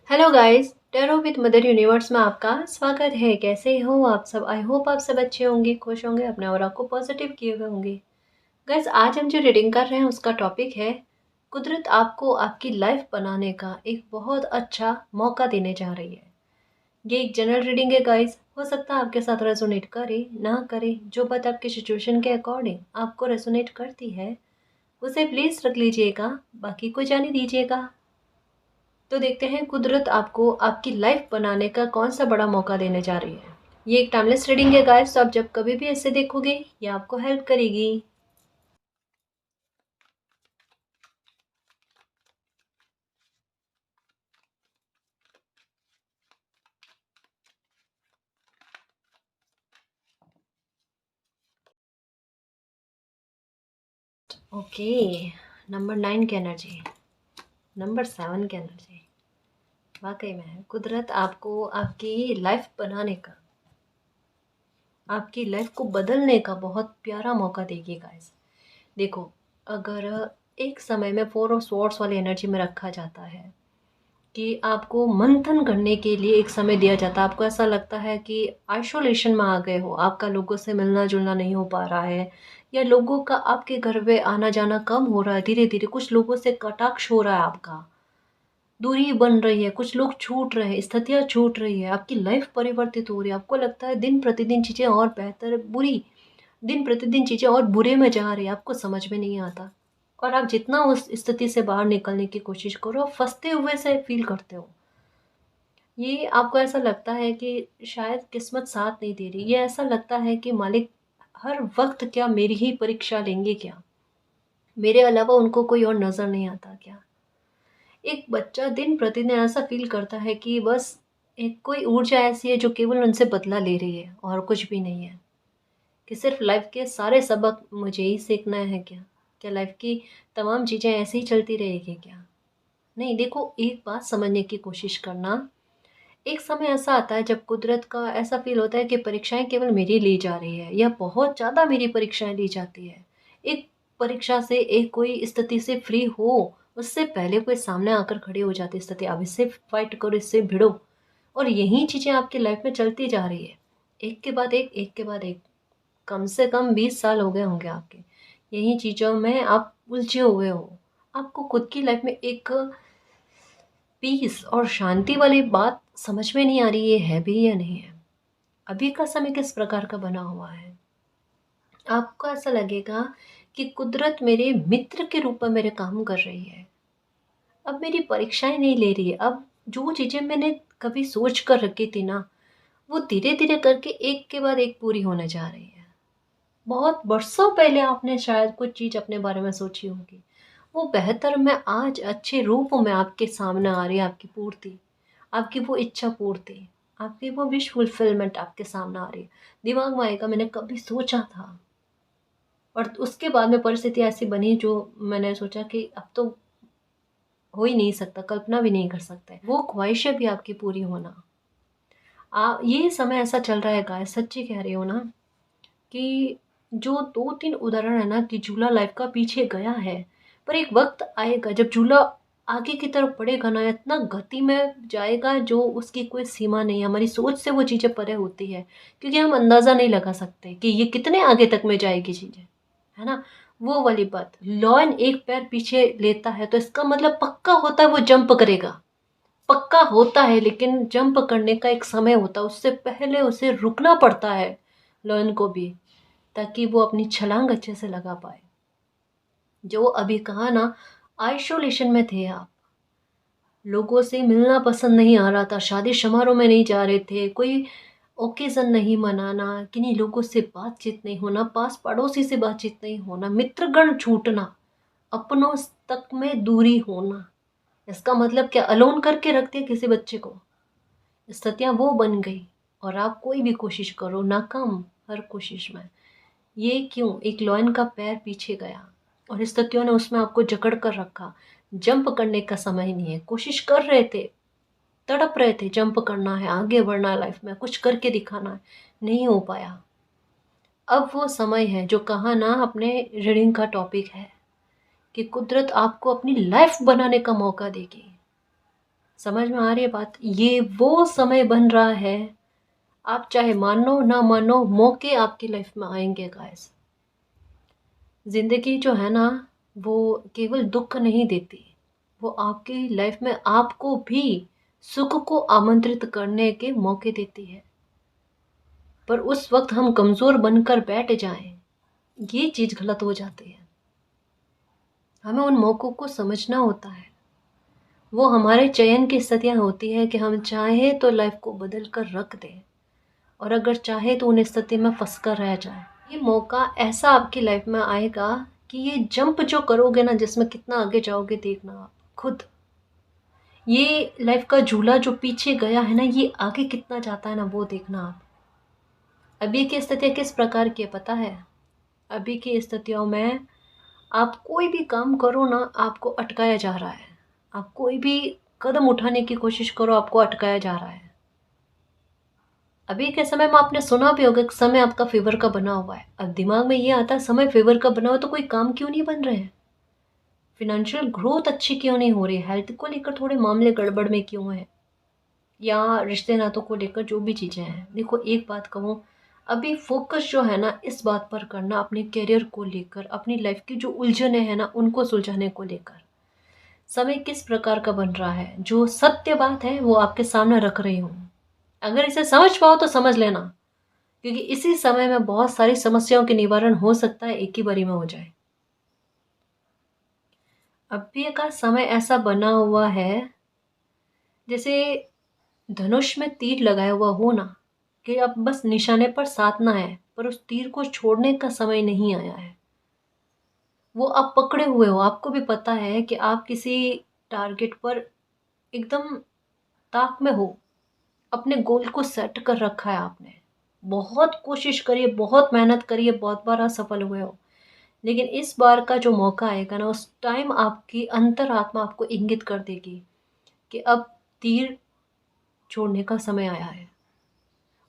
Hello guys, tarot with mother universe में आपका स्वागत है। कैसे हो आप सब? आई होप आप सब अच्छे होंगे, खुश होंगे, अपने और आपको पॉजिटिव किए हुए होंगे। गाइस, आज हम जो रीडिंग कर रहे हैं उसका टॉपिक है कुदरत आपको आपकी लाइफ बनाने का एक बहुत अच्छा मौका देने जा रही है। ये एक जनरल रीडिंग है गाइस, हो सकता है आपके साथ रेजोनेट करे ना करे। जो बात आपकी सिचुएशन के अकॉर्डिंग आपको रेजोनेट करती है उसे प्लीज रख लीजिएगा, बाकी को जाने दीजिएगा। तो देखते हैं कुदरत आपको आपकी लाइफ बनाने का कौन सा बड़ा मौका देने जा रही है। ये एक टाइमलेस रीडिंग है गाइस, तो आप जब कभी भी ऐसे देखोगे ये आपको हेल्प करेगी। ओके, नंबर 9 की एनर्जी, नंबर 7 की एनर्जी। वाकई में है, कुदरत आपको आपकी लाइफ बनाने का, आपकी लाइफ को बदलने का बहुत प्यारा मौका देगी गाइस। देखो, अगर एक समय में 4 ऑफ स्वॉर्ड्स वाली एनर्जी में रखा जाता है कि आपको मंथन करने के लिए एक समय दिया जाता है। आपको ऐसा लगता है कि आइसोलेशन में आ गए हो, आपका लोगों से मिलना जुलना नहीं हो पा रहा है, या लोगों का आपके घर पे आना जाना कम हो रहा है, धीरे धीरे कुछ लोगों से कटाक्ष हो रहा है, आपका दूरी बन रही है, कुछ लोग छूट रहे हैं, स्थितियाँ छूट रही है, आपकी लाइफ परिवर्तित हो रही है। आपको लगता है दिन प्रतिदिन चीज़ें और बेहतर बुरी, दिन प्रतिदिन चीज़ें और बुरे में जा रही है, आपको समझ में नहीं आता। और आप जितना उस स्थिति से बाहर निकलने की कोशिश करो, आप फंसते हुए से फील करते हो। ये आपको ऐसा लगता है कि शायद किस्मत साथ नहीं दे रही। ये ऐसा लगता है कि मालिक हर वक्त क्या मेरी ही परीक्षा लेंगे क्या? मेरे अलावा उनको कोई और नज़र नहीं आता क्या? एक बच्चा दिन प्रतिदिन ऐसा फ़ील करता है कि बस एक कोई ऊर्जा ऐसी है जो केवल उनसे बदला ले रही है और कुछ भी नहीं है। कि सिर्फ़ लाइफ़ के सारे सबक मुझे ही सीखना है क्या? क्या लाइफ़ की तमाम चीज़ें ऐसे ही चलती रहेगी क्या? नहीं, देखो, एक बात समझने की कोशिश करना। एक समय ऐसा आता है जब कुदरत का ऐसा फ़ील होता है कि परीक्षाएँ केवल मेरी ली जा रही है, या बहुत ज़्यादा मेरी परीक्षाएँ ली जाती है। एक परीक्षा से, एक कोई स्थिति से फ्री हो, उससे पहले कोई सामने आकर खड़ी हो जाती है स्थिति, अब इससे फाइट करो, इससे भिड़ो। और यही चीज़ें आपकी लाइफ़ में चलती जा रही है। एक के बाद एक के बाद एक। कम से कम 20 साल हो गए होंगे आपके। यही चीज़ों में आप उलझे हुए हो। आपको खुद की लाइफ़ में एक पीस और शांति वाली बात समझ में नहीं आ रही, ये है भी या नहीं है। अभी का समय किस प्रकार का बना हुआ है? आपको ऐसा लगेगा कि कुदरत मेरे मित्र के रूप में मेरे काम कर रही है। अब मेरी परीक्षाएँ नहीं ले रही है। अब जो चीज़ें मैंने कभी सोच कर रखी थी ना, वो धीरे-धीरे करके एक के बाद एक पूरी होने जा रही है। बहुत बरसों पहले आपने शायद कुछ चीज़ अपने बारे में सोची होगी। वो बेहतर मैं आज अच्छे रूप में आपके सामने आ रही है, आपकी पूर्ति। आपकी वो इच्छा पूर्ति, आपकी वो विश फुलफिलमेंट आपके सामने आ रही है। दिमाग में आएगा मैंने कभी सोचा था, और उसके बाद में परिस्थिति ऐसी बनी जो मैंने सोचा कि अब तो हो ही नहीं सकता, कल्पना भी नहीं कर सकते। वो ख्वाहिशें भी आपकी पूरी होना। ये समय ऐसा चल रहा है गाइस, सच्ची कह रही हूँ ना, कि जो 2-3 उदाहरण है ना कि झूला लाइफ का पीछे गया है, पर एक वक़्त आएगा जब झूला आगे की तरफ बढ़ेगा ना, इतना गति में जाएगा जो उसकी कोई सीमा नहीं है। हमारी सोच से वो चीज़ें परे होती है, क्योंकि हम अंदाज़ा नहीं लगा सकते कि ये कितने आगे तक में जाएगी चीज़ें, है ना? वो वाली बात, लॉयन एक पैर पीछे लेता है तो इसका मतलब पक्का होता है वो जंप करेगा। पक्का होता है, लेकिन जंप करने का एक समय होता है, उससे पहले उसे रुकना पड़ता है लॉयन को भी, ताकि वो अपनी छलांग अच्छे से लगा पाए। जो अभी कहा ना, आइसोलेशन में थे आप, लोगों से मिलना पसंद नहीं आ रहा था, शादी समारोह में नहीं जा रहे थे, कोई ओकेज़न नहीं मनाना, किन्हीं लोगों से बातचीत नहीं होना, पास पड़ोसी से बातचीत नहीं होना, मित्रगण छूटना, अपनों तक में दूरी होना। इसका मतलब क्या? अलोन करके रख दिया किसी बच्चे को। स्थितियाँ वो बन गई, और आप कोई भी कोशिश करो, नाकाम हर कोशिश में। ये क्यों? एक लॉयन का पैर पीछे गया और स्थितियों ने उसमें आपको जकड़ कर रखा। जंप करने का समय नहीं है। कोशिश कर रहे थे, तड़प रहे थे, जंप करना है, आगे बढ़ना है, लाइफ में कुछ करके दिखाना है, नहीं हो पाया। अब वो समय है जो कहा ना, अपने रीडिंग का टॉपिक है कि कुदरत आपको अपनी लाइफ बनाने का मौका देगी। समझ में आ रही है बात? ये वो समय बन रहा है, आप चाहे मानो ना मानो, मौके आपकी लाइफ में आएंगे गाइस। ज़िंदगी जो है ना, वो केवल दुख नहीं देती, वो आपकी लाइफ में आपको भी सुख को आमंत्रित करने के मौके देती है। पर उस वक्त हम कमज़ोर बनकर बैठ जाएं, ये चीज़ गलत हो जाती है। हमें उन मौक़ों को समझना होता है। वो हमारे चयन की स्थितियाँ होती है कि हम चाहें तो लाइफ को बदल कर रख दें, और अगर चाहे तो उन स्थिति में फंस कर रह जाए। ये मौका ऐसा आपकी लाइफ में आएगा कि ये जंप जो करोगे ना, जिसमें कितना आगे जाओगे देखना आप खुद। ये लाइफ का झूला जो पीछे गया है ना, ये आगे कितना जाता है ना, वो देखना आप। अभी की स्थिति किस प्रकार की है पता है? अभी की स्थितियों में आप कोई भी काम करो ना, आपको अटकाया जा रहा है। आप कोई भी कदम उठाने की कोशिश करो, आपको अटकाया जा रहा है। अभी के समय में आपने सुना भी होगा कि समय आपका फेवर का बना हुआ है। अब दिमाग में ये आता है, समय फेवर का बना हुआ तो कोई काम क्यों नहीं बन रहे हैं? फिनेंशियल ग्रोथ अच्छी क्यों नहीं हो रही है? हेल्थ को लेकर थोड़े मामले गड़बड़ में क्यों हैं? या रिश्ते नातों को लेकर जो भी चीज़ें हैं। देखो एक बात कहूँ, अभी फोकस जो है ना इस बात पर करना, अपने करियर को लेकर, अपनी लाइफ की जो उलझने हैं ना उनको सुलझाने को लेकर। समय किस प्रकार का बन रहा है, जो सत्य बात है वो आपके सामने रख रही हूँ। अगर इसे समझ पाओ तो समझ लेना, क्योंकि इसी समय में बहुत सारी समस्याओं के निवारण हो सकता है, एक ही बारी में हो जाए। अभी का समय ऐसा बना हुआ है जैसे धनुष में तीर लगाया हुआ हो ना, कि अब बस निशाने पर साधना है, पर उस तीर को छोड़ने का समय नहीं आया है। वो आप पकड़े हुए हो, आपको भी पता है कि आप किसी टारगेट पर एकदम ताक में हो, अपने गोल को सेट कर रखा है आपने। बहुत कोशिश करिए, बहुत मेहनत करिए, बहुत बार असफल हुए हो, लेकिन इस बार का जो मौका आएगा ना, उस टाइम आपकी अंतरात्मा आपको इंगित कर देगी कि अब तीर छोड़ने का समय आया है,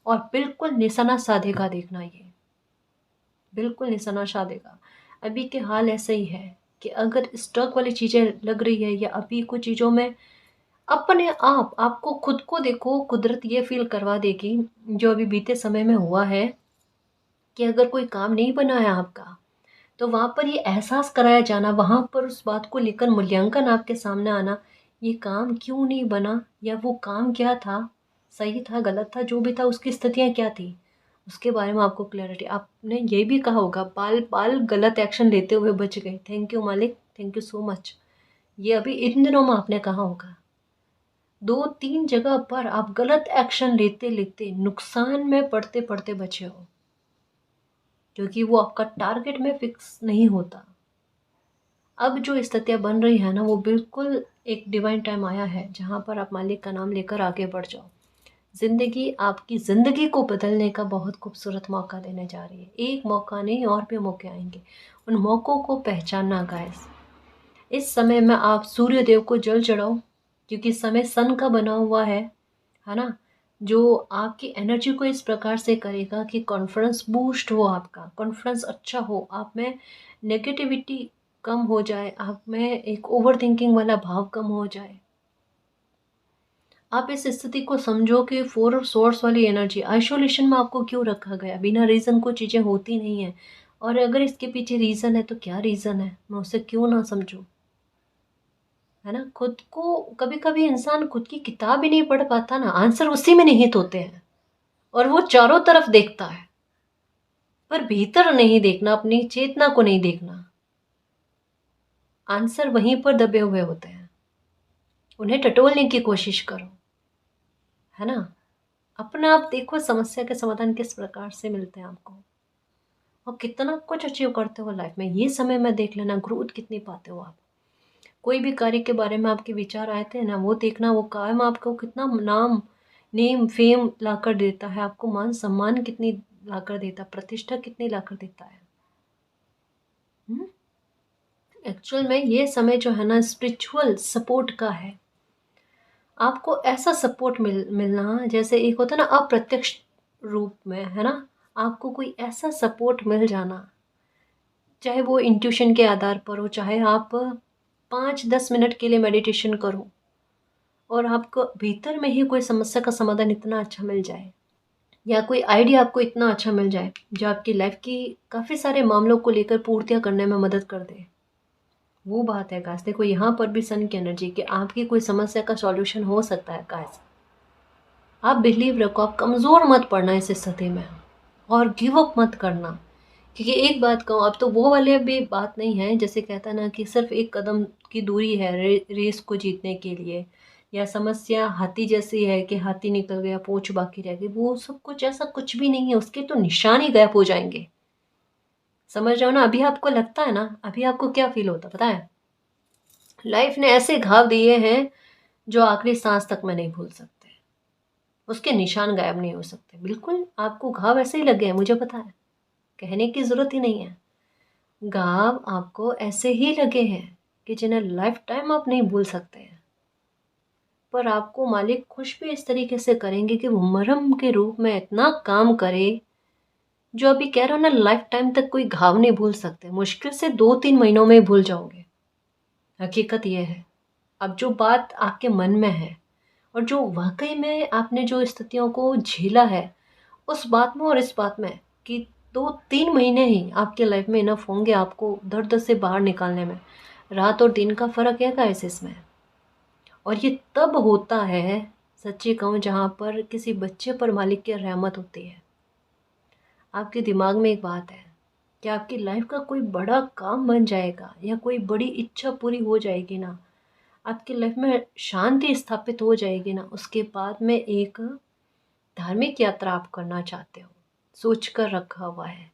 और बिल्कुल निशाना साधेगा। देखना ये बिल्कुल निशाना साधेगा। अभी के हाल ऐसे ही है कि अगर स्टॉक वाली चीज़ें लग रही है, या अभी कुछ चीज़ों में अपने आप आपको खुद को देखो, कुदरत ये फील करवा देगी जो अभी बीते समय में हुआ है, कि अगर कोई काम नहीं बना है आपका, तो वहाँ पर ये एहसास कराया जाना, वहाँ पर उस बात को लेकर मूल्यांकन आपके सामने आना, ये काम क्यों नहीं बना, या वो काम क्या था, सही था गलत था, जो भी था उसकी स्थितियाँ क्या थी, उसके बारे में आपको क्लैरिटी। आपने ये भी कहा होगा, बाल बाल गलत एक्शन लेते हुए बच गए, थैंक यू मालिक, थैंक यू सो मच। ये अभी इन दिनों में आपने कहा होगा। 2-3 जगह पर आप गलत एक्शन लेते लेते नुकसान में पड़ते पड़ते बचे हो, क्योंकि वो आपका टारगेट में फिक्स नहीं होता। अब जो स्थितियाँ बन रही है ना, वो बिल्कुल एक डिवाइन टाइम आया है, जहाँ पर आप मालिक का नाम लेकर आगे बढ़ जाओ। ज़िंदगी आपकी ज़िंदगी को बदलने का बहुत खूबसूरत मौका देने जा रही है। एक मौका नहीं, और भी मौके आएंगे। उन मौक़ों को पहचानना गाइस। इस समय में आप सूर्य देव को जल चढ़ाओ, क्योंकि समय सन का बना हुआ है ना, जो आपकी एनर्जी को इस प्रकार से करेगा कि कॉन्फिडेंस बूस्ट हो, आपका कॉन्फिडेंस अच्छा हो, आप में नेगेटिविटी कम हो जाए, आप में एक ओवर थिंकिंग वाला भाव कम हो जाए। आप इस स्थिति को समझो कि 4 ऑफ सोर्स वाली एनर्जी, आइसोलेशन में आपको क्यों रखा गया? बिना रीज़न को चीज़ें होती नहीं हैं, और अगर इसके पीछे रीज़न है तो क्या रीज़न है? मैं उसे क्यों ना समझूँ? है ना? खुद को कभी-कभी इंसान खुद की किताब ही नहीं पढ़ पाता ना, आंसर उसी में निहित होते हैं, और वो चारों तरफ देखता है, पर भीतर नहीं देखना, अपनी चेतना को नहीं देखना। आंसर वहीं पर दबे हुए होते हैं, उन्हें टटोलने की कोशिश करो, है ना? अपने आप देखो समस्या के समाधान किस प्रकार से मिलते हैं आपको, और कितना कुछ अचीव करते हो लाइफ में। ये समय में देख लेना, ग्रोथ कितनी पाते हो आप। कोई भी कार्य के बारे में आपके विचार आए थे ना, वो देखना, वो काम आपको कितना नाम, नेम, फेम लाकर देता है, आपको मान सम्मान कितनी लाकर देता, प्रतिष्ठा कितनी लाकर देता है। एक्चुअल में ये समय जो है ना, स्पिरिचुअल सपोर्ट का है। आपको ऐसा सपोर्ट मिलना, जैसे एक होता है ना अप्रत्यक्ष रूप में, है ना, आपको कोई ऐसा सपोर्ट मिल जाना, चाहे वो इंट्यूशन के आधार पर हो, चाहे आप 5-10 मिनट के लिए मेडिटेशन करो, और आपको भीतर में ही कोई समस्या का समाधान इतना अच्छा मिल जाए, या कोई आइडिया आपको इतना अच्छा मिल जाए जो आपकी लाइफ की काफ़ी सारे मामलों को लेकर पूर्तियाँ करने में मदद कर दे। वो बात है गाइस। देखो यहाँ पर भी सन की एनर्जी कि आपकी कोई समस्या का सॉल्यूशन हो सकता है गाइस। आप बिलीव रखो, आप कमज़ोर मत पड़ना इस स्थिति में, और गिव अप मत करना। क्योंकि एक बात कहूँ, अब तो वो वाले भी बात नहीं है जैसे कहता ना कि सिर्फ एक कदम की दूरी है रेस को जीतने के लिए, या समस्या हाथी जैसी है कि हाथी निकल गया पूंछ बाकी रह गई। वो सब कुछ ऐसा कुछ भी नहीं है, उसके तो निशान ही गायब हो जाएंगे। समझ रहे हो ना? अभी आपको लगता है ना, अभी आपको क्या फील होता पता है? लाइफ ने ऐसे घाव दिए हैं जो आखिरी सांस तक मैं नहीं भूल सकते, उसके निशान गायब नहीं हो सकते। बिल्कुल आपको घाव ऐसे ही लगे हैं, मुझे पता है, कहने की ज़रूरत ही नहीं है। घाव आपको ऐसे ही लगे हैं कि जिन्हें लाइफ टाइम आप नहीं भूल सकते हैं। पर आपको मालिक खुश भी इस तरीके से करेंगे कि वो मरहम के रूप में इतना काम करे, जो अभी कह रहा हूँ ना, लाइफ टाइम तक कोई घाव नहीं भूल सकते, मुश्किल से 2-3 महीनों में ही भूल जाओगे। हकीकत ये है। अब जो बात आपके मन में है और जो वाकई में आपने जो स्थितियों को झेला है, उस बात में और इस बात में कि 2-3 महीने ही आपके लाइफ में इनफ होंगे आपको दर्द से बाहर निकालने में। रात और दिन का फ़र्क है गाइस इसमें। और ये तब होता है, सच्ची कहूँ, जहाँ पर किसी बच्चे पर मालिक की रहमत होती है। आपके दिमाग में एक बात है कि आपकी लाइफ का कोई बड़ा काम बन जाएगा या कोई बड़ी इच्छा पूरी हो जाएगी ना, आपकी लाइफ में शांति स्थापित हो जाएगी ना, उसके बाद में एक धार्मिक यात्रा आप करना चाहते हो, सोच कर रखा हुआ है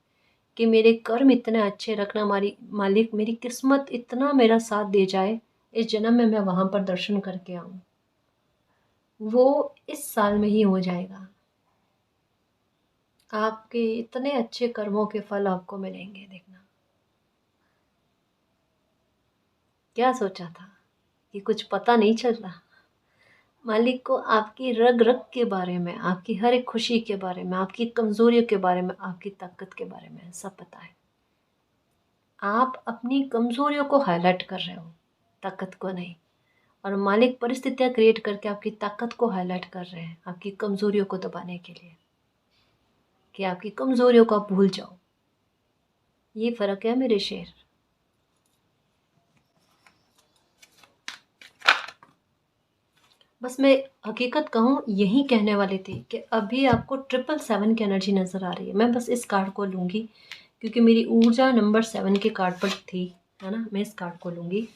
कि मेरे कर्म इतने अच्छे रखना मालिक, मेरी किस्मत इतना मेरा साथ दे जाए, इस जन्म में मैं वहाँ पर दर्शन करके आऊँ। वो इस साल में ही हो जाएगा। आपके इतने अच्छे कर्मों के फल आपको मिलेंगे, देखना। क्या सोचा था कि कुछ पता नहीं चल रहा? मालिक को आपकी रग रग के बारे में, आपकी हर एक खुशी के बारे में, आपकी कमज़ोरियों के बारे में, आपकी ताकत के बारे में सब पता है। आप अपनी कमज़ोरियों को हाईलाइट कर रहे हो, ताकत को नहीं। और मालिक परिस्थितियाँ क्रिएट करके आपकी ताकत को हाईलाइट कर रहे हैं, आपकी कमज़ोरियों को दबाने के लिए, कि आपकी कमज़ोरियों को आप भूल जाओ। ये फ़र्क है मेरे शेर। बस मैं हकीकत कहूँ यही कहने वाली थी कि अभी आपको 777 की एनर्जी नज़र आ रही है। मैं बस इस कार्ड को लूँगी क्योंकि मेरी ऊर्जा नंबर 7 के कार्ड पर थी, है ना। मैं इस कार्ड को लूँगी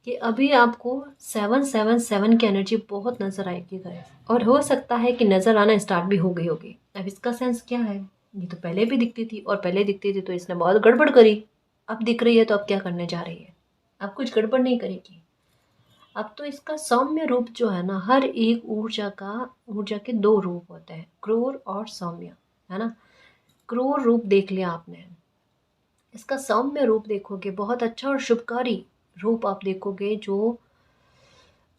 कि अभी आपको 777 की एनर्जी बहुत नज़र आएगी गाइस। और हो सकता है कि नज़र आना स्टार्ट भी हो गई होगी। अब इसका सेंस क्या है? ये तो पहले भी दिखती थी, और पहले दिखती थी तो इसने बहुत गड़बड़ करी। अब दिख रही है तो अब क्या करने जा रही है? अब कुछ गड़बड़ नहीं करेगी। अब तो इसका सौम्य रूप जो है ना, हर एक ऊर्जा के 2 रूप होते हैं, क्रूर और सौम्य, है ना। क्रूर रूप देख लिया आपने, इसका सौम्य रूप देखोगे बहुत अच्छा और शुभकारी रूप आप देखोगे, जो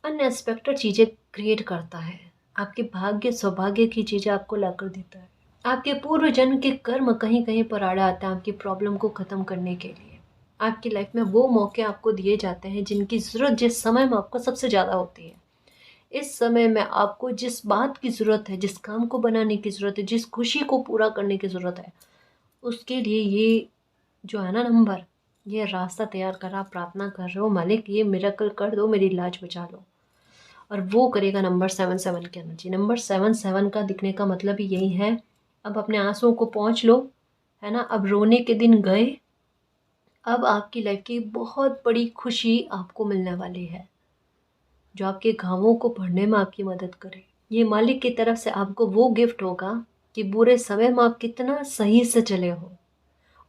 अनएक्सपेक्टेड चीज़ें क्रिएट करता है, आपके भाग्य सौभाग्य की चीज़ें आपको लाकर देता है। आपके पूर्व जन्म के कर्म कहीं कहीं पर आड़ा आता है आपकी प्रॉब्लम को ख़त्म करने के लिए। आपकी लाइफ में वो मौके आपको दिए जाते हैं जिनकी ज़रूरत जिस समय में आपको सबसे ज़्यादा होती है। इस समय में आपको जिस बात की ज़रूरत है, जिस काम को बनाने की ज़रूरत है, जिस खुशी को पूरा करने की ज़रूरत है, उसके लिए ये जो है ना नंबर, ये रास्ता तैयार कर, आप प्रार्थना कर रहे हो, मालिक ये मिरेकल कर दो, मेरी इलाज बचा लो। और वो करेगा नंबर 77 की एनर्जी। नंबर 77 का दिखने का मतलब ही यही है, अब अपने आंसुओं को पहुँच लो, है ना। अब रोने के दिन गए, अब आपकी लाइफ की बहुत बड़ी खुशी आपको मिलने वाली है, जो आपके घावों को भरने में आपकी मदद करे। ये मालिक की तरफ से आपको वो गिफ्ट होगा कि बुरे समय में आप कितना सही से चले हो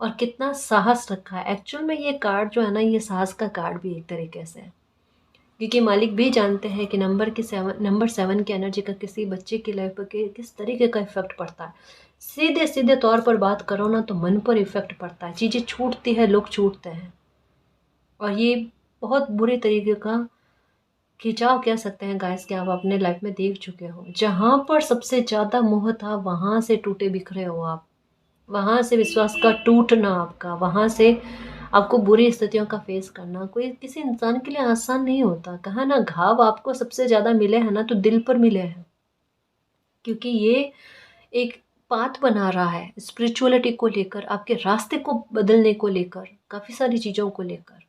और कितना साहस रखा है। एक्चुअल में ये कार्ड जो है ना, ये साहस का कार्ड भी एक तरीके से है, क्योंकि मालिक भी जानते हैं कि नंबर 7 की एनर्जी का किसी बच्चे की लाइफ पर किस तरीके का इफेक्ट पड़ता है। सीधे सीधे तौर पर बात करो ना तो मन पर इफेक्ट पड़ता है, चीज़ें छूटती है, लोग छूटते हैं, और ये बहुत बुरे तरीके का खिंचाव कह सकते हैं गाइस कि आप अपने लाइफ में देख चुके हो। जहाँ पर सबसे ज़्यादा मोह था वहाँ से टूटे बिखरे हो आप, वहाँ से विश्वास का टूटना आपका, वहाँ से आपको बुरी स्थितियों का फेस करना कोई किसी इंसान के लिए आसान नहीं होता। कहा ना, घाव आपको सबसे ज़्यादा मिले हैं ना तो दिल पर मिले हैं, क्योंकि ये एक पाथ बना रहा है स्पिरिचुअलिटी को लेकर, आपके रास्ते को बदलने को लेकर, काफ़ी सारी चीज़ों को लेकर।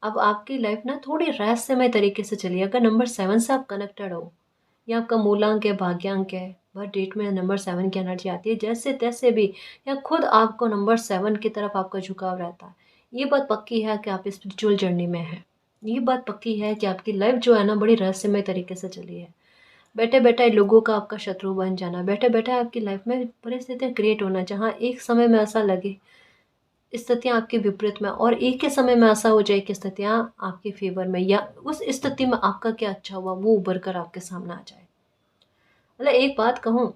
अब आपकी लाइफ ना थोड़ी रहस्यमय तरीके से चलिए। अगर नंबर 7 से आप कनेक्टेड हो, या आपका मूलांक है, भाग्यांक है, बर्थ डेट में नंबर 7 की एनर्जी आती है, जैसे तैसे भी, या खुद आपको नंबर 7 की तरफ आपका झुकाव रहता है, ये बात पक्की है कि आप स्पिरिचुअल जर्नी में हैं। ये बात पक्की है कि आपकी लाइफ जो है ना बड़ी रहस्यमय तरीके से चली है। बैठे बैठे लोगों का आपका शत्रु बन जाना, बैठे बैठे आपकी लाइफ में परिस्थितियाँ क्रिएट होना जहाँ एक समय में ऐसा लगे स्थितियाँ आपके विपरीत में, और एक ही समय में ऐसा हो जाए कि स्थितियाँ आपके फेवर में, या उस स्थिति में आपका क्या अच्छा हुआ वो उभर कर आपके सामने आ जाए। मतलब एक बात कहूँ,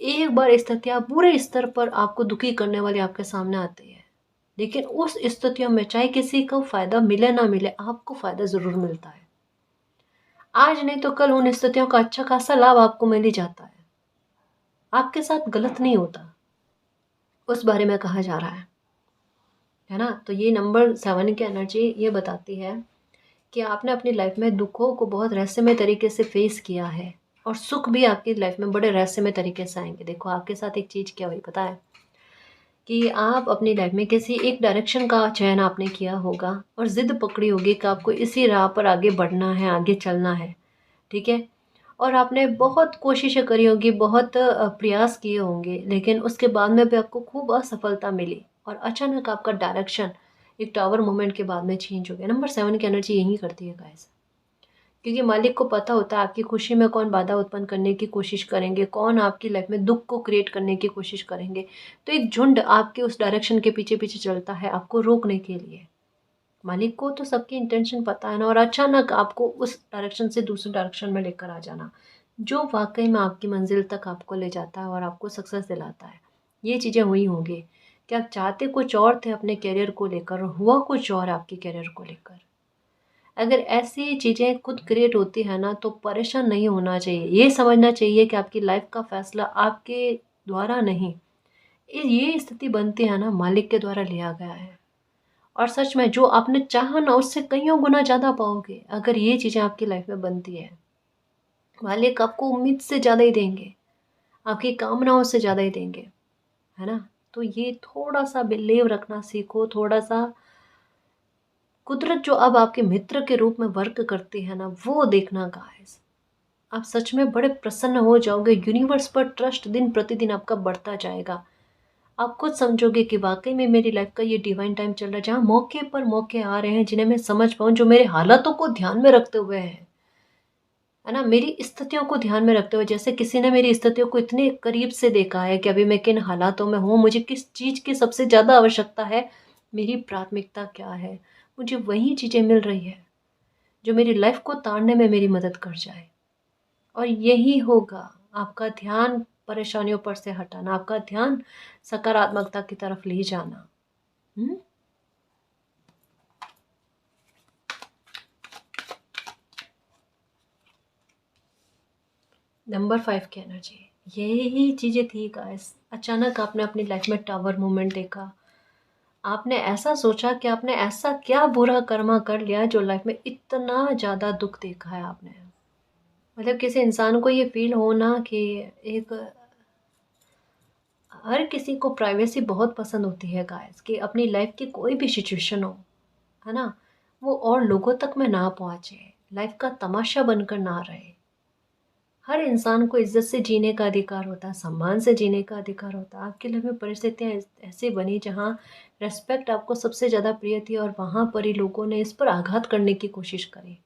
एक बार स्थितियाँ पूरे स्तर पर आपको दुखी करने वाली आपके सामने आती है, लेकिन उस स्थितियों में चाहे किसी को फायदा मिले ना मिले, आपको फायदा जरूर मिलता है। आज नहीं तो कल उन स्थितियों का अच्छा खासा लाभ आपको मिल ही जाता है। आपके साथ गलत नहीं होता, उस बारे में कहा जा रहा है ना। तो ये नंबर 7 की एनर्जी ये बताती है कि आपने अपनी लाइफ में दुखों को बहुत रहस्यमय तरीके से फेस किया है, और सुख भी आपकी लाइफ में बड़े रहस्यमय तरीके से आएंगे। देखो आपके साथ एक चीज़ क्या हुई पता है, कि आप अपनी लाइफ में किसी एक डायरेक्शन का चयन आपने किया होगा और ज़िद पकड़ी होगी कि आपको इसी राह पर आगे बढ़ना है, आगे चलना है, ठीक है। और आपने बहुत कोशिशें करी होगी, बहुत प्रयास किए होंगे, लेकिन उसके बाद में भी आपको खूब असफलता मिली, और अचानक आपका डायरेक्शन एक टावर मोमेंट के बाद में चेंज हो गया। नंबर 7 की एनर्जी यही करती है गाइस, क्योंकि मालिक को पता होता है आपकी खुशी में कौन बाधा उत्पन्न करने की कोशिश करेंगे, कौन आपकी लाइफ में दुख को क्रिएट करने की कोशिश करेंगे। तो एक झुंड आपके उस डायरेक्शन के पीछे पीछे चलता है आपको रोकने के लिए। मालिक को तो सबकी इंटेंशन पता है ना, और अचानक आपको उस डायरेक्शन से दूसरे डायरेक्शन में लेकर आ जाना, जो वाकई में आपकी मंजिल तक आपको ले जाता है और आपको सक्सेस दिलाता है। ये चीज़ें हुई होंगी कि आप चाहते कुछ और थे अपने करियर को लेकर, और हुआ कुछ और आपके करियर को लेकर। अगर ऐसी चीज़ें खुद क्रिएट होती है ना तो परेशान नहीं होना चाहिए, ये समझना चाहिए कि आपकी लाइफ का फैसला आपके द्वारा नहीं, ये स्थिति बनती है ना मालिक के द्वारा लिया गया है। और सच में जो आपने चाहा ना उससे कईयों गुना ज़्यादा पाओगे अगर ये चीज़ें आपकी लाइफ में बनती है। मालिक आपको उम्मीद से ज़्यादा ही देंगे, आपकी कामनाओं से ज़्यादा ही देंगे, है ना। तो ये थोड़ा सा बिलीव रखना सीखो, थोड़ा सा कुदरत जो अब आपके मित्र के रूप में वर्क करती है ना वो देखना गाइस। आप सच में बड़े प्रसन्न हो जाओगे, यूनिवर्स पर ट्रस्ट दिन प्रतिदिन आपका बढ़ता जाएगा। आप खुद समझोगे कि वाकई में मेरी लाइफ का ये डिवाइन टाइम चल रहा है, जहाँ मौके पर मौके आ रहे हैं जिन्हें मैं समझ पाऊँ, जो मेरे हालातों को ध्यान में रखते हुए हैं, है ना। मेरी स्थितियों को ध्यान में रखते हुए, जैसे किसी ने मेरी स्थितियों को इतने करीब से देखा है कि अभी मैं किन हालातों में हूँ, मुझे किस चीज़ की सबसे ज़्यादा आवश्यकता है, मेरी प्राथमिकता क्या है, मुझे वही चीज़ें मिल रही है जो मेरी लाइफ को ताड़ने में मेरी मदद कर जाए। और यही होगा आपका ध्यान परेशानियों पर से हटाना, आपका ध्यान सकारात्मकता की तरफ ले जाना। हम्म। नंबर 5 की एनर्जी यही चीज़ें थी गाइस। अचानक आपने अपनी लाइफ में टावर मूवमेंट देखा, आपने ऐसा सोचा कि आपने ऐसा क्या बुरा कर्मा कर लिया जो लाइफ में इतना ज़्यादा दुख देखा है आपने। मतलब किसी इंसान को ये फील होना कि एक, हर किसी को प्राइवेसी बहुत पसंद होती है गाइस, कि अपनी लाइफ की कोई भी सिचुएशन हो, है ना, वो और लोगों तक में ना पहुंचे, लाइफ का तमाशा बनकर ना रहे। हर इंसान को इज्जत से जीने का अधिकार होता है, सम्मान से जीने का अधिकार होता है। आपके लाइफ में परिस्थितियाँ ऐसी बनी जहाँ रेस्पेक्ट आपको सबसे ज़्यादा प्रिय थी, और वहाँ पर ही लोगों ने इस पर आघात करने की कोशिश करी।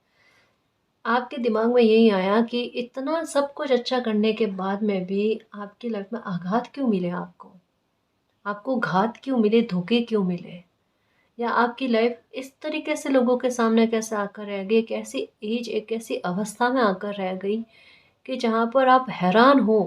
आपके दिमाग में यही आया कि इतना सब कुछ अच्छा करने के बाद में भी आपकी लाइफ में आघात क्यों मिले, आपको आपको घात क्यों मिले, धोखे क्यों मिले, या आपकी लाइफ इस तरीके से लोगों के सामने कैसे आकर रह गई, एक ऐसी एज, एक ऐसी अवस्था में आकर रह गई कि जहाँ पर आप हैरान हो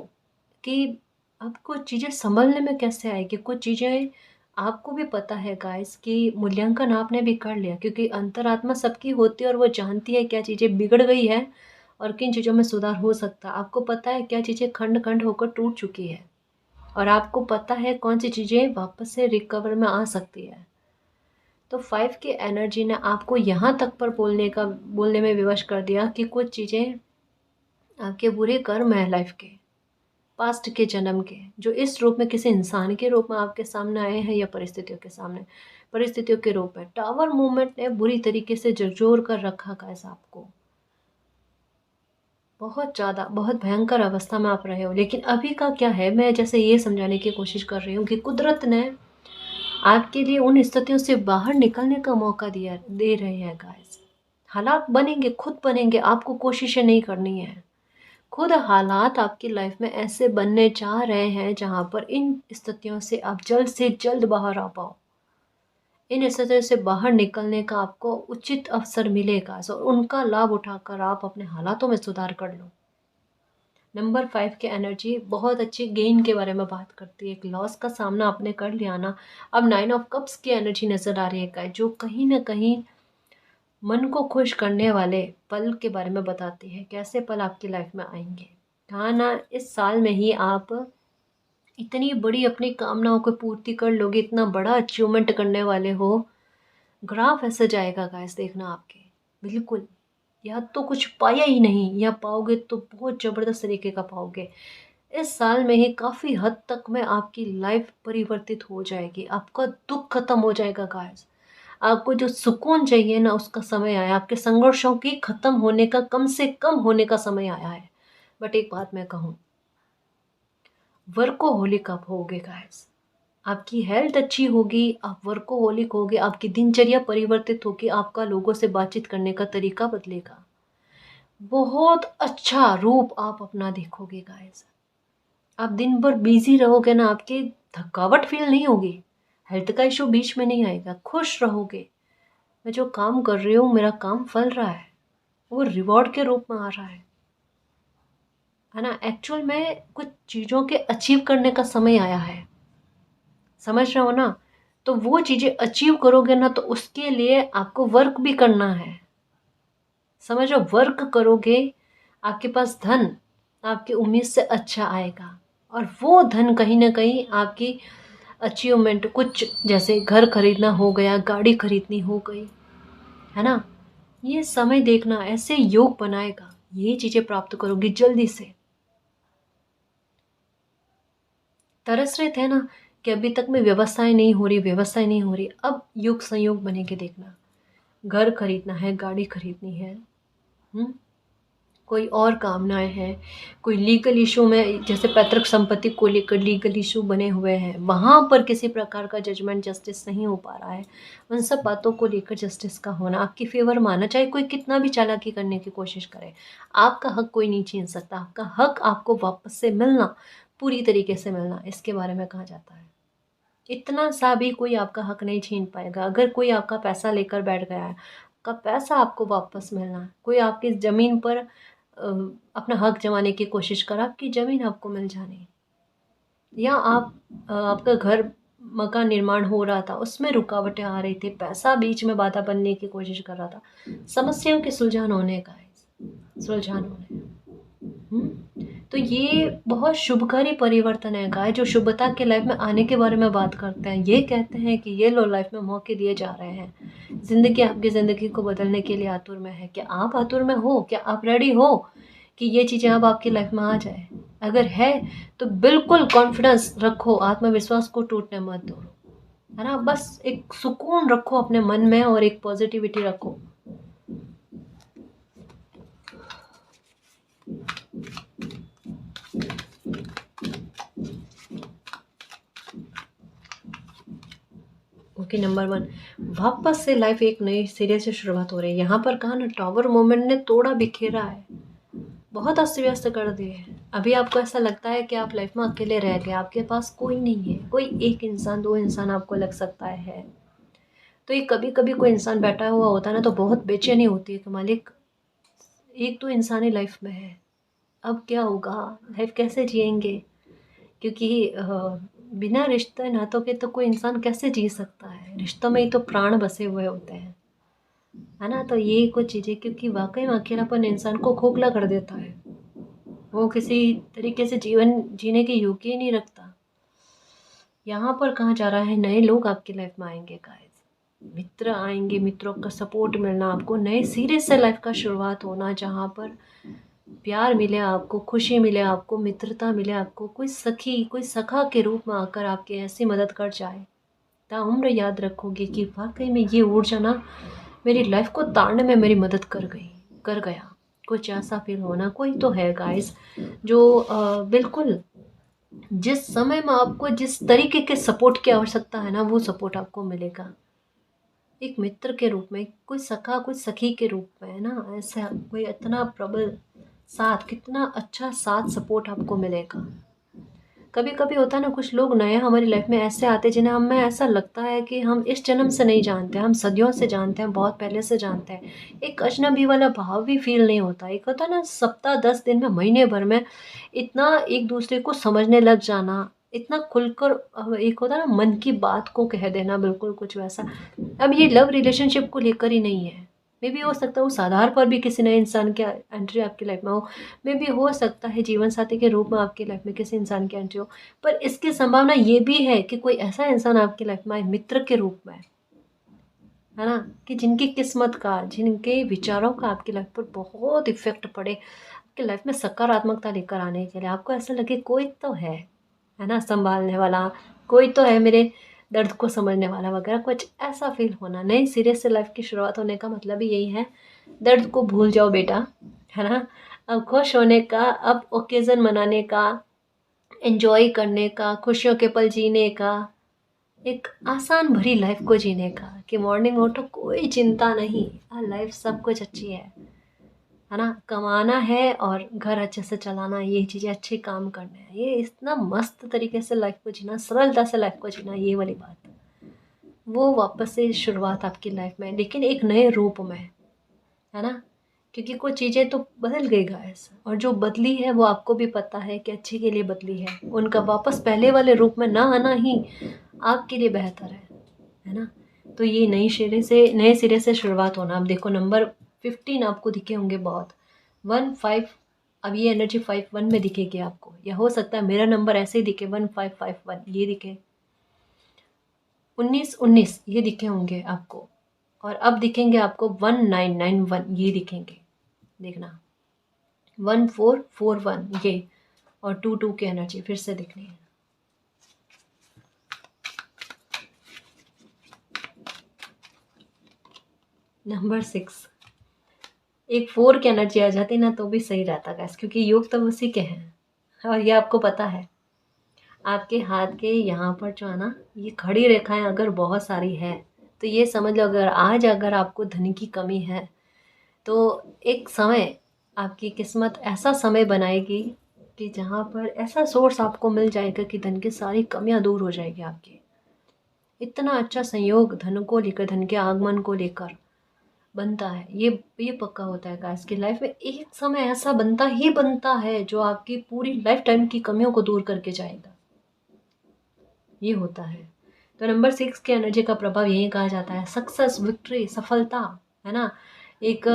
कि अब कुछ चीज़ें संभलने में कैसे आएगी। कुछ चीज़ें आपको भी पता है गाइस कि मूल्यांकन आपने भी कर लिया, क्योंकि अंतरात्मा सबकी होती है और वो जानती है क्या चीज़ें बिगड़ गई है और किन चीज़ों में सुधार हो सकता है। आपको पता है क्या चीज़ें खंड खंड होकर टूट चुकी है, और आपको पता है कौन सी चीज़ें वापस से रिकवर में आ सकती है। तो 5 की एनर्जी ने आपको यहाँ तक पर बोलने में विवश कर दिया कि कुछ चीज़ें आपके बुरे कर्म है लाइफ के, पास्ट के जन्म के, जो इस रूप में किसी इंसान के रूप में आपके सामने आए हैं या परिस्थितियों के रूप में। टावर मूवमेंट ने बुरी तरीके से झकझोर कर रखा गाइस आपको, बहुत ज़्यादा, बहुत भयंकर अवस्था में आप रहे हो। लेकिन अभी का क्या है, मैं जैसे ये समझाने की कोशिश कर रही हूँ कि कुदरत ने आपके लिए उन स्थितियों से बाहर निकलने का मौका दे रहे हैं गाइस। हालात बनेंगे, खुद बनेंगे, आपको कोशिशें नहीं करनी है। खुद हालात आपकी लाइफ में ऐसे बनने जा रहे हैं जहां पर इन स्थितियों से आप जल्द से जल्द बाहर आ पाओ। इन स्थितियों से बाहर निकलने का आपको उचित अवसर मिलेगा और उनका लाभ उठाकर आप अपने हालातों में सुधार कर लो। नंबर 5 की एनर्जी बहुत अच्छी गेन के बारे में बात करती है। एक लॉस का सामना आपने कर लिया ना, अब 9 ऑफ कप्स की एनर्जी नजर आ रही है गाइस, जो कहीं ना कहीं मन को खुश करने वाले पल के बारे में बताती है। कैसे पल आपकी लाइफ में आएंगे, हाँ ना, इस साल में ही आप इतनी बड़ी अपनी कामनाओं को पूर्ति कर लोगे, इतना बड़ा अचीवमेंट करने वाले हो। ग्राफ ऐसा जाएगा गाइस, देखना आपके, बिल्कुल, या तो कुछ पाया ही नहीं, या पाओगे तो बहुत ज़बरदस्त तरीके का पाओगे। इस साल में ही काफ़ी हद तक में आपकी लाइफ परिवर्तित हो जाएगी, आपका दुख खत्म हो जाएगा गाइस। आपको जो सुकून चाहिए ना, उसका समय आया, आपके संघर्षों की खत्म होने का, कम से कम होने का समय आया है। बट एक बात मैं कहूँ, वर्कोहोलिक आप होगे गाइस, आपकी हेल्थ अच्छी होगी, आप वर्कोहोलिक होगे, आपकी दिनचर्या परिवर्तित होगी, आपका लोगों से बातचीत करने का तरीका बदलेगा, बहुत अच्छा रूप आप अपना देखोगे गाइस। आप दिन भर बिजी रहोगे ना, आपकी थकावट फील नहीं होगी, हेल्थ का इशू बीच में नहीं आएगा, खुश रहोगे। मैं जो काम कर रही हूँ, मेरा काम फल रहा है, वो रिवॉर्ड के रूप में आ रहा है ना। एक्चुअल में कुछ चीज़ों के अचीव करने का समय आया है, समझ रहे हो ना। तो वो चीज़ें अचीव करोगे ना, तो उसके लिए आपको वर्क भी करना है, समझ रहे हो। वर्क करोगे, आपके पास धन आपकी उम्मीद से अच्छा आएगा, और वो धन कहीं ना कहीं आपकी अचीवमेंट, कुछ जैसे घर खरीदना हो गया, गाड़ी खरीदनी हो गई, है ना, ये समय देखना ऐसे योग बनाएगा, ये चीज़ें प्राप्त करोगी जल्दी से। तरस रहे थे ना कि अभी तक में व्यवस्थाएं नहीं हो रही, व्यवस्थाएं नहीं हो रही, अब युग संयोग बनेंगे, देखना। घर खरीदना है, गाड़ी खरीदनी है, हम्म, कोई और कामनाएं हैं, कोई लीगल इशू में, जैसे पैतृक संपत्ति को लेकर लीगल इशू बने हुए हैं, वहाँ पर किसी प्रकार का जजमेंट, जस्टिस नहीं हो पा रहा है, उन सब बातों को लेकर जस्टिस का होना आपकी फेवर माना, चाहे कोई कितना भी चालाकी करने की कोशिश करे, आपका हक कोई नहीं छीन सकता। आपका हक आपको वापस से मिलना, पूरी तरीके से मिलना, इसके बारे में कहा जाता है। इतना सा भी कोई आपका हक नहीं छीन पाएगा। अगर कोई आपका पैसा लेकर बैठ गया है, आपका पैसा आपको वापस मिलना है। कोई आपकी ज़मीन पर अपना हक जमाने की कोशिश कर, आपकी ज़मीन आपको मिल जानी, या आपका घर, मकान निर्माण हो रहा था, उसमें रुकावटें आ रही थी, पैसा बीच में बाधा बनने की कोशिश कर रहा था, समस्याओं के सुलझान होने का है, सुलझान होने। तो ये बहुत शुभकारी परिवर्तन है गाय, जो शुभता के लाइफ में आने के बारे में बात करते हैं। ये कहते हैं कि ये लो, लाइफ में मौके दिए जा रहे हैं, जिंदगी आपकी ज़िंदगी को बदलने के लिए आतुर में है। क्या आप आतुर में हो? क्या आप रेडी हो कि ये चीज़ें अब आपकी लाइफ में आ जाए? अगर है तो बिल्कुल कॉन्फिडेंस रखो, आत्मविश्वास को टूटने मत दो, है ना। बस एक सुकून रखो अपने मन में और एक पॉजिटिविटी रखो। ओके, नंबर 1, वापस से लाइफ एक नई सिरे से शुरुआत हो रही है। यहाँ पर कहा ना, टावर मोमेंट ने तोड़ा बिखेरा है, बहुत अस्त व्यस्त कर दिए हैं। अभी आपको ऐसा लगता है कि आप लाइफ में अकेले रह गए, आपके पास कोई नहीं है, कोई एक इंसान, दो इंसान आपको लग सकता है। तो ये कभी कभी कोई इंसान बैठा हुआ होता है ना, तो बहुत बेचैनी होती है कि मालिक, एक तो इंसान ही लाइफ में है, अब क्या होगा, लाइफ कैसे जिएंगे। क्योंकि बिना रिश्ते नातों के तो कोई इंसान कैसे जी सकता है, रिश्तों में ही तो प्राण बसे हुए होते हैं, है ना। तो ये कुछ चीज़ें, क्योंकि वाकई में अकेलापन इंसान को खोखला कर देता है, वो किसी तरीके से जीवन जीने के योग्य ही नहीं रखता। यहाँ पर कहा जा रहा है, नए लोग आपकी लाइफ में आएंगे गाइस, मित्र आएंगे, मित्रों का सपोर्ट मिलना आपको, नए सिरे से लाइफ का शुरुआत होना, जहाँ पर प्यार मिले आपको, खुशी मिले आपको, मित्रता मिले आपको, कोई सखी कोई सखा के रूप में आकर आपकी ऐसी मदद कर जाए, ताउम्र याद रखोगे कि वाकई में ये ऊर्जा ना मेरी लाइफ को तारने में मेरी मदद कर गया। कुछ ऐसा फील होना कोई तो है गाइस, जो बिल्कुल जिस समय में आपको जिस तरीके के सपोर्ट की आवश्यकता है ना, वो सपोर्ट आपको मिलेगा। एक मित्र के रूप में, कोई सखा कोई सखी के रूप में, है ना, ऐसा कोई इतना प्रबल साथ, कितना अच्छा साथ सपोर्ट आपको मिलेगा। कभी कभी होता है ना, कुछ लोग नए हमारी लाइफ में ऐसे आते हैं जिन्हें हमें ऐसा लगता है कि हम इस जन्म से नहीं जानते, हम सदियों से जानते हैं, बहुत पहले से जानते हैं। एक अजनबी वाला भाव भी फील नहीं होता। एक होता है ना, सप्ताह 10 दिन में, महीने भर में इतना एक दूसरे को समझने लग जाना, इतना खुलकर एक होता है ना मन की बात को कह देना, बिल्कुल कुछ वैसा। अब ये लव रिलेशनशिप को लेकर ही नहीं है, मे भी हो सकता है उस आधार पर भी किसी नए इंसान की एंट्री आपकी लाइफ में हो, मे भी हो सकता है जीवन साथी के रूप में आपकी लाइफ में किसी इंसान की एंट्री हो। पर इसकी संभावना ये भी है कि कोई ऐसा इंसान आपकी लाइफ में आए मित्र के रूप में, है ना, कि जिनकी किस्मत का, जिनके विचारों का आपकी लाइफ पर बहुत इफेक्ट पड़े, आपकी लाइफ में सकारात्मकता लेकर आने के लिए। आपको ऐसा लगे कोई तो है ना, संभालने वाला, कोई तो है मेरे दर्द को समझने वाला वगैरह, कुछ ऐसा फील होना। नए सिरे से लाइफ की शुरुआत होने का मतलब ही यही है, दर्द को भूल जाओ बेटा, है ना, अब खुश होने का, अब ओकेज़न मनाने का, एंजॉय करने का, खुशियों के पल जीने का, एक आसान भरी लाइफ को जीने का, कि मॉर्निंग उठो कोई चिंता नहीं, लाइफ सब कुछ अच्छी है ना, कमाना है और घर अच्छे से चलाना, ये चीज़ें अच्छे काम करने हैं, ये इतना मस्त तरीके से लाइफ को जीना, सरलता से लाइफ को जीना, ये वाली बात, वो वापस से शुरुआत आपकी लाइफ में, लेकिन एक नए रूप में, है ना, क्योंकि कुछ चीज़ें तो बदल गई गाइस, और जो बदली है वो आपको भी पता है कि अच्छे के लिए बदली है। उनका वापस पहले वाले रूप में ना आना ही आपके लिए बेहतर है ना। तो ये नए सिरे से शुरुआत होना। अब देखो नंबर 15 आपको दिखे होंगे बहुत, 1 5, अब ये एनर्जी 5 1 में दिखेगी आपको, या हो सकता है मेरा नंबर ऐसे ही दिखे 1551, ये दिखे 19 ये दिखे होंगे आपको, और अब दिखेंगे आपको 1991, ये दिखेंगे, देखना 1441 ये, और 22 की एनर्जी फिर से दिखनी है। नंबर 6, एक 4 की एनर्जी आ जाती ना तो भी सही रहता गैस, क्योंकि योग तो उसी के हैं, और ये आपको पता है। आपके हाथ के यहाँ पर जो है ना, ये खड़ी रेखाएं अगर बहुत सारी है, तो ये समझ लो अगर आज अगर आपको धन की कमी है, तो एक समय आपकी किस्मत ऐसा समय बनाएगी कि जहाँ पर ऐसा सोर्स आपको मिल जाएगा कि धन की सारी कमियाँ दूर हो जाएगी आपकी। इतना अच्छा संयोग धन को लेकर, धन के आगमन को लेकर बनता है, ये पक्का होता है गाइस की लाइफ में एक समय ऐसा बनता है जो आपकी पूरी लाइफ टाइम की कमियों को दूर करके जाएगा, ये होता है। तो नंबर 6 के एनर्जी का प्रभाव यही कहा जाता है, सक्सेस, विक्ट्री, सफलता, है ना, एक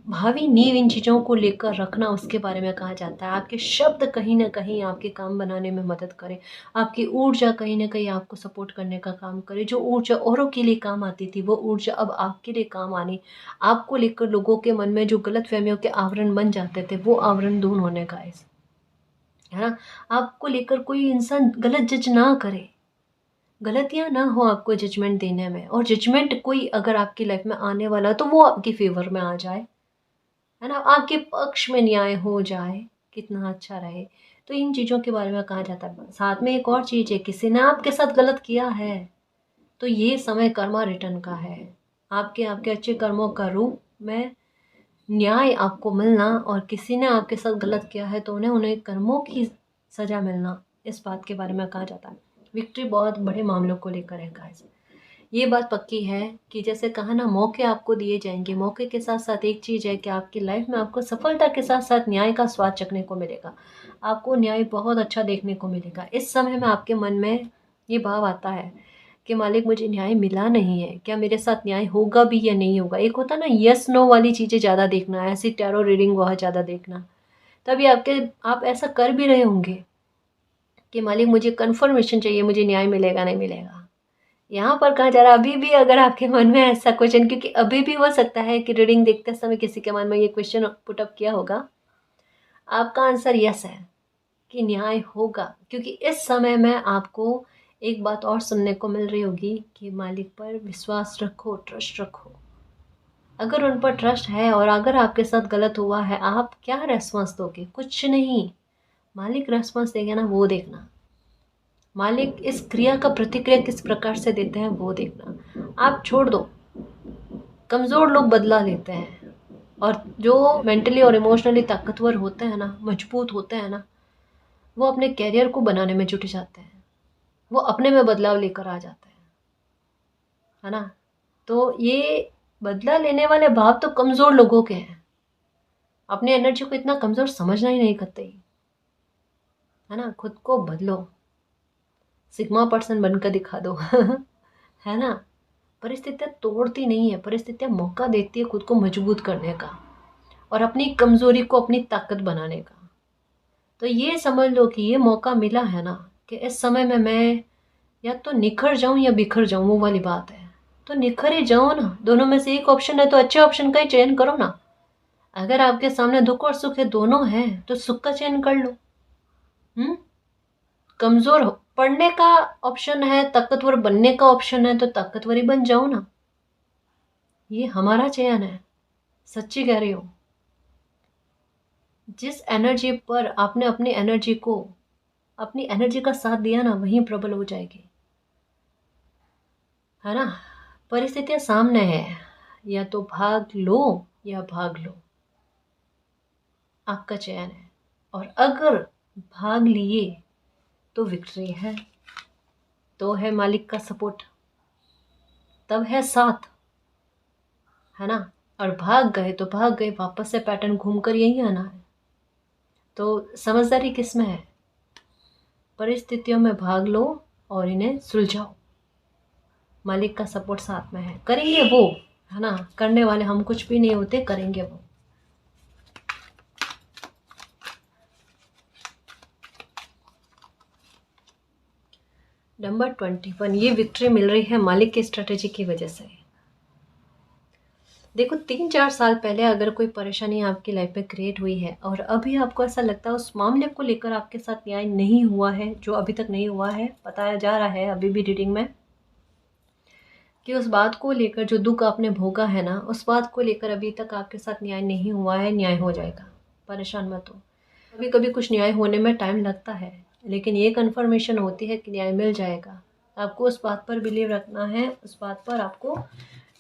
भावी नींव इन चीज़ों को लेकर रखना, उसके बारे में कहा जाता है। आपके शब्द कहीं ना कहीं आपके काम बनाने में मदद करें, आपकी ऊर्जा कहीं ना कहीं आपको सपोर्ट करने का काम करे। जो ऊर्जा औरों के लिए काम आती थी, वो ऊर्जा अब आपके लिए काम आनी, आपको लेकर लोगों के मन में जो गलत फहमियों के आवरण बन जाते थे, वो आवरण दूर होने का, है ना। आपको लेकर कोई इंसान गलत जज ना करे, गलतियाँ ना हो आपको जजमेंट देने में, और जजमेंट कोई अगर आपकी लाइफ में आने वाला तो वो आपकी फेवर में आ जाए, है ना, आपके पक्ष में न्याय हो जाए, कितना अच्छा रहे। तो इन चीज़ों के बारे में कहा जाता है। साथ में एक और चीज़ है, किसी ने आपके साथ गलत किया है तो ये समय कर्मा रिटर्न का है, आपके आपके अच्छे कर्मों का रूप में न्याय आपको मिलना, और किसी ने आपके साथ गलत किया है तो उन्हें उन्हें कर्मों की सजा मिलना, इस बात के बारे में कहा जाता है। विक्ट्री बहुत बड़े मामलों को लेकर है गाइस, ये बात पक्की है कि जैसे कहा ना, मौके आपको दिए जाएंगे, मौके के साथ साथ एक चीज़ है कि आपकी लाइफ में आपको सफलता के साथ साथ न्याय का स्वाद चखने को मिलेगा, आपको न्याय बहुत अच्छा देखने को मिलेगा। इस समय में आपके मन में ये भाव आता है कि मालिक मुझे न्याय मिला नहीं है, क्या मेरे साथ न्याय होगा भी या नहीं होगा। एक होता ना यस नो वाली चीज़ें ज़्यादा देखना, ऐसी टैरो रीडिंग बहुत ज़्यादा देखना, तभी आप ऐसा कर भी रहे होंगे कि मालिक मुझे कन्फर्मेशन चाहिए, मुझे न्याय मिलेगा नहीं मिलेगा, यहाँ पर कहा जा रहा है अभी भी अगर आपके मन में ऐसा क्वेश्चन, क्योंकि अभी भी हो सकता है कि रीडिंग देखते समय किसी के मन में ये क्वेश्चन पुटअप किया होगा, आपका आंसर यस है कि न्याय होगा। क्योंकि इस समय में आपको एक बात और सुनने को मिल रही होगी कि मालिक पर विश्वास रखो, ट्रस्ट रखो। अगर उन पर ट्रस्ट है और अगर आपके साथ गलत हुआ है, आप क्या रेस्पॉन्स दोगे? कुछ नहीं। मालिक रेस्पॉन्स देंगे ना, वो देखना। मालिक इस क्रिया का प्रतिक्रिया किस प्रकार से देते हैं वो देखना। आप छोड़ दो, कमज़ोर लोग बदला लेते हैं, और जो मेंटली और इमोशनली ताकतवर होते हैं ना, मजबूत होते हैं ना, वो अपने कैरियर को बनाने में जुट जाते हैं। वो अपने में बदलाव लेकर आ जाते हैं, है ना। तो ये बदला लेने वाले भाव तो कमज़ोर लोगों के हैं। अपनी एनर्जी को इतना कमज़ोर समझना ही नहीं करते, है ना। खुद को बदलो, सिग्मा पर्सन बनकर दिखा दो है ना। परिस्थितियाँ तोड़ती नहीं है, परिस्थितियाँ मौका देती है खुद को मजबूत करने का और अपनी कमज़ोरी को अपनी ताकत बनाने का। तो ये समझ लो कि ये मौका मिला है ना, कि इस समय में मैं या तो निखर जाऊं या बिखर जाऊं, वो वाली बात है। तो निखर ही जाओ ना, दोनों में से एक ऑप्शन है तो अच्छे ऑप्शन का ही चयन करो ना। अगर आपके सामने दुख और सुख है, दोनों है, तो सुख का चयन कर लो। कमज़ोर हो पढ़ने का ऑप्शन है, ताकतवर बनने का ऑप्शन है, तो ताकतवर ही बन जाओ ना। ये हमारा चयन है, सच्ची कह रही हूँ। जिस एनर्जी पर आपने अपनी एनर्जी का साथ दिया ना, वहीं प्रबल हो जाएगी, है ना। परिस्थितियां सामने है, या तो भाग लो या भाग लो, आपका चयन है। और अगर भाग लिए तो विक्ट्री है, तो है मालिक का सपोर्ट, तब है साथ, है ना। और भाग गए तो भाग गए, वापस से पैटर्न घूमकर यही आना है। तो समझदारी किस में है? परिस्थितियों में भाग लो और इन्हें सुलझाओ। मालिक का सपोर्ट साथ में है, करेंगे वो, है ना। करने वाले हम कुछ भी नहीं होते, करेंगे वो। नंबर 21, ये विक्ट्री मिल रही है मालिक की स्ट्रेटेजी की वजह से। देखो 3-4 साल पहले अगर कोई परेशानी आपकी लाइफ में क्रिएट हुई है और अभी आपको ऐसा लगता है उस मामले को लेकर आपके साथ न्याय नहीं हुआ है, जो अभी तक नहीं हुआ है, बताया जा रहा है अभी भी रीडिंग में कि उस बात को लेकर जो दुख आपने भोगा है ना, उस बात को लेकर अभी तक आपके साथ न्याय नहीं हुआ है, न्याय हो जाएगा, परेशान मत हो। कभी कभी कुछ न्याय होने में टाइम लगता है, लेकिन ये कन्फर्मेशन होती है कि न्याय मिल जाएगा। आपको उस बात पर बिलीव रखना है, उस बात पर आपको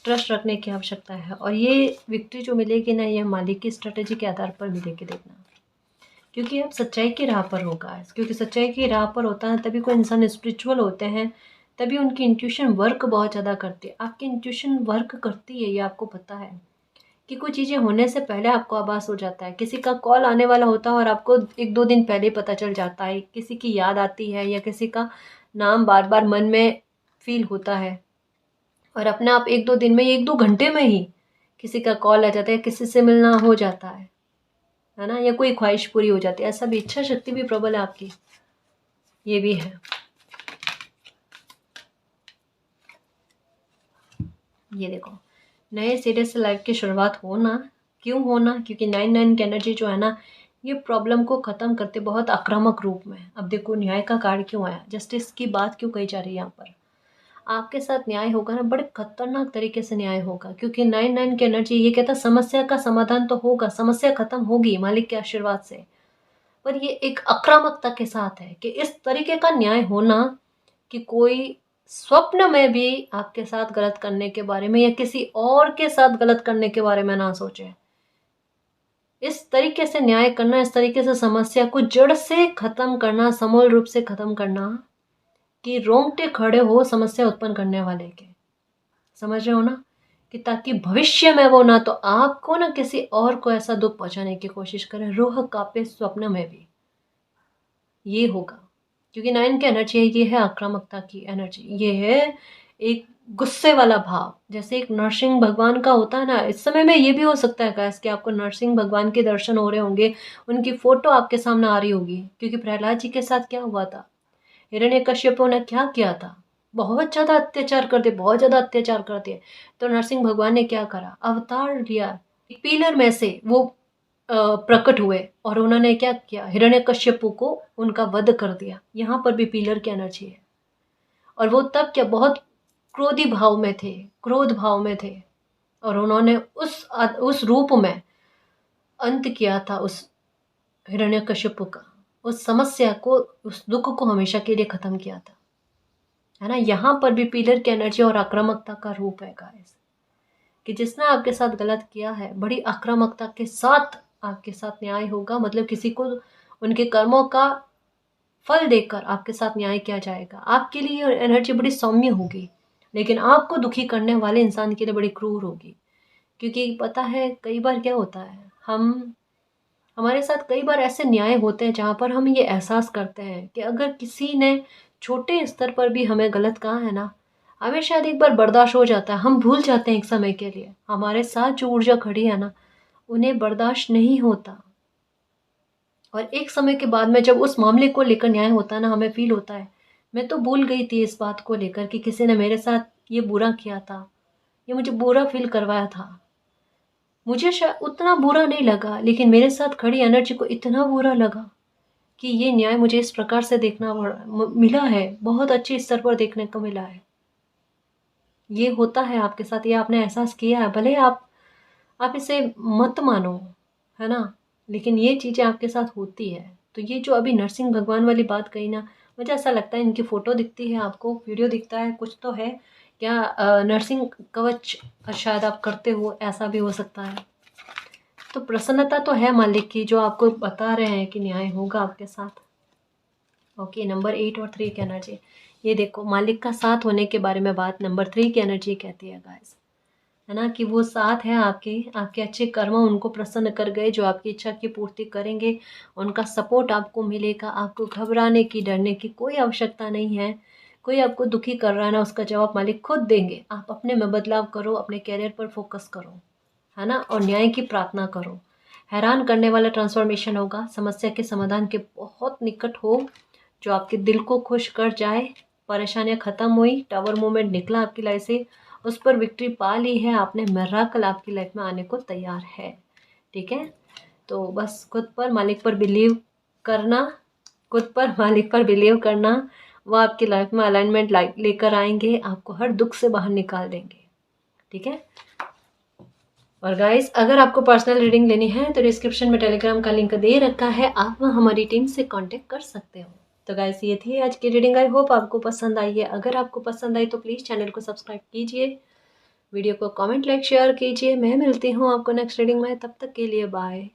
ट्रस्ट रखने की आवश्यकता है। और ये विक्ट्री जो मिलेगी ना, ये मालिक की स्ट्रेटेजी के आधार पर मिलेगी, देखना। क्योंकि अब सच्चाई की राह पर होगा, क्योंकि सच्चाई की राह पर होता है तभी कोई इंसान स्पिरिचुअल होते हैं, तभी उनकी इंट्यूशन वर्क बहुत ज़्यादा करती है। आपकी इंट्यूशन वर्क करती है, ये आपको पता है कि कुछ चीज़ें होने से पहले आपको आभास हो जाता है। किसी का कॉल आने वाला होता है और आपको 1-2 दिन पहले पता चल जाता है। किसी की याद आती है या किसी का नाम बार बार मन में फील होता है, और अपने आप 1-2 दिन में, 1-2 घंटे में ही किसी का कॉल आ जाता है, किसी से मिलना हो जाता है ना। या कोई ख्वाहिश पूरी हो जाती है। ऐसा भी, इच्छा शक्ति भी प्रबल है आपकी, ये भी है। ये देखो, नए सिरे से लाइफ की शुरुआत होना, क्यों होना? क्योंकि 9-9 की एनर्जी जो है ना, ये प्रॉब्लम को ख़त्म करते बहुत आक्रामक रूप में। अब देखो न्याय का कार्ड क्यों आया, जस्टिस की बात क्यों कही जा रही है यहाँ पर। आपके साथ न्याय होगा ना, बड़े खतरनाक तरीके से न्याय होगा, क्योंकि 9-9 की एनर्जी ये कहता है समस्या का समाधान तो होगा, समस्या खत्म होगी मालिक के आशीर्वाद से, पर ये एक आक्रामकता के साथ है कि इस तरीके का न्याय होना कि कोई स्वप्न में भी आपके साथ गलत करने के बारे में या किसी और के साथ गलत करने के बारे में ना सोचे। इस तरीके से न्याय करना, इस तरीके से समस्या को जड़ से खत्म करना, समूल रूप से खत्म करना कि रोंगटे खड़े हो समस्या उत्पन्न करने वाले के। समझ रहे हो ना? कि ताकि भविष्य में वो ना तो आपको ना किसी और को ऐसा दुख पहुंचाने की कोशिश करे, रूह कांपे स्वप्न में भी। ये होगा क्योंकि 9 की एनर्जी है, ये है आक्रामकता की एनर्जी, ये है एक गुस्से वाला भाव। जैसे एक नरसिंह भगवान का होता है ना, इस समय में ये भी हो सकता है गाइस कि आपको नरसिंह भगवान के दर्शन हो रहे होंगे, उनकी फोटो आपके सामने आ रही होगी। क्योंकि प्रहलाद जी के साथ क्या हुआ था, हिरण्यकश्यप ने क्या किया था, बहुत ज़्यादा अत्याचार करते, बहुत ज़्यादा अत्याचार करते। तो नरसिंह भगवान ने क्या करा, अवतार लिया, एक पिलर में से वो प्रकट हुए और उन्होंने क्या किया, हिरण्यकश्यपु को उनका वध कर दिया। यहाँ पर भी पिलर की एनर्जी है। और वो तब क्या बहुत क्रोधी भाव में थे, क्रोध भाव में थे, और उन्होंने उस रूप में अंत किया था उस हिरण्यकश्यपु का, उस समस्या को, उस दुख को हमेशा के लिए खत्म किया था, है ना। यहाँ पर भी पिलर की एनर्जी और आक्रामकता का रूप है गाइस, कि जिसने आपके साथ गलत किया है बड़ी आक्रामकता के साथ आपके साथ न्याय होगा। मतलब किसी को उनके कर्मों का फल देकर आपके साथ न्याय किया जाएगा। आपके लिए एनर्जी बड़ी सौम्य होगी, लेकिन आपको दुखी करने वाले इंसान के लिए बड़ी क्रूर होगी। क्योंकि पता है कई बार क्या होता है, हमारे साथ कई बार ऐसे न्याय होते हैं जहाँ पर हम ये एहसास करते हैं कि अगर किसी ने छोटे स्तर पर भी हमें गलत कहा है ना, हमें शायद एक बार बर्दाश्त हो जाता है, हम भूल जाते हैं एक समय के लिए। हमारे साथ जो ऊर्जा खड़ी है ना, उन्हें बर्दाश्त नहीं होता। और एक समय के बाद में जब उस मामले को लेकर न्याय होता है ना, हमें फील होता है मैं तो भूल गई थी इस बात को लेकर कि किसी ने मेरे साथ ये बुरा किया था, ये मुझे बुरा फील करवाया था। मुझे शायद उतना बुरा नहीं लगा, लेकिन मेरे साथ खड़ी एनर्जी को इतना बुरा लगा कि ये न्याय मुझे इस प्रकार से देखना मिला है, बहुत अच्छे स्तर पर देखने को मिला है। ये होता है आपके साथ, ये आपने एहसास किया है, भले आप इसे मत मानो, है ना, लेकिन ये चीज़ें आपके साथ होती है। तो ये जो अभी नरसिंह भगवान वाली बात कही ना, मुझे ऐसा लगता है इनकी फ़ोटो दिखती है आपको, वीडियो दिखता है, कुछ तो है क्या, नरसिंह कवच शायद आप करते हो, ऐसा भी हो सकता है। तो प्रसन्नता तो है मालिक की, जो आपको बता रहे हैं कि न्याय होगा आपके साथ। ओके, नंबर 8 और 3 की एनर्जी, ये देखो मालिक का साथ होने के बारे में बात नंबर 3 की एनर्जी कहती है गाइस, है ना, कि वो साथ है आपके, आपके अच्छे कर्म उनको प्रसन्न कर गए, जो आपकी इच्छा की पूर्ति करेंगे, उनका सपोर्ट आपको मिलेगा। आपको घबराने की, डरने की कोई आवश्यकता नहीं है। कोई आपको दुखी कर रहा है ना, उसका जवाब मालिक खुद देंगे। आप अपने में बदलाव करो, अपने कैरियर पर फोकस करो, है ना, और न्याय की प्रार्थना करो। हैरान करने वाला ट्रांसफॉर्मेशन होगा, समस्या के समाधान के बहुत निकट हो, जो आपके दिल को खुश कर जाए। परेशानियां खत्म हुई, टावर मूवमेंट निकला आपकी लाइफ से, उस पर विक्ट्री पा ली है आपने, मिराकल आपकी लाइफ में आने को तैयार है। ठीक है, तो बस खुद पर मालिक पर बिलीव करना, खुद पर मालिक पर बिलीव करना, वो आपकी लाइफ में अलाइनमेंट लेकर आएंगे, आपको हर दुख से बाहर निकाल देंगे। ठीक है, और गाइस अगर आपको पर्सनल रीडिंग लेनी है तो डिस्क्रिप्शन में टेलीग्राम का लिंक दे रखा है, आप वहाँ हमारी टीम से कांटेक्ट कर सकते हो। तो गाइस ये थी आज की रीडिंग, आई होप आपको पसंद आई है। अगर आपको पसंद आई तो प्लीज़ चैनल को सब्सक्राइब कीजिए, वीडियो को कमेंट, लाइक, शेयर कीजिए। मैं मिलती हूँ आपको नेक्स्ट रीडिंग में, तब तक के लिए बाय।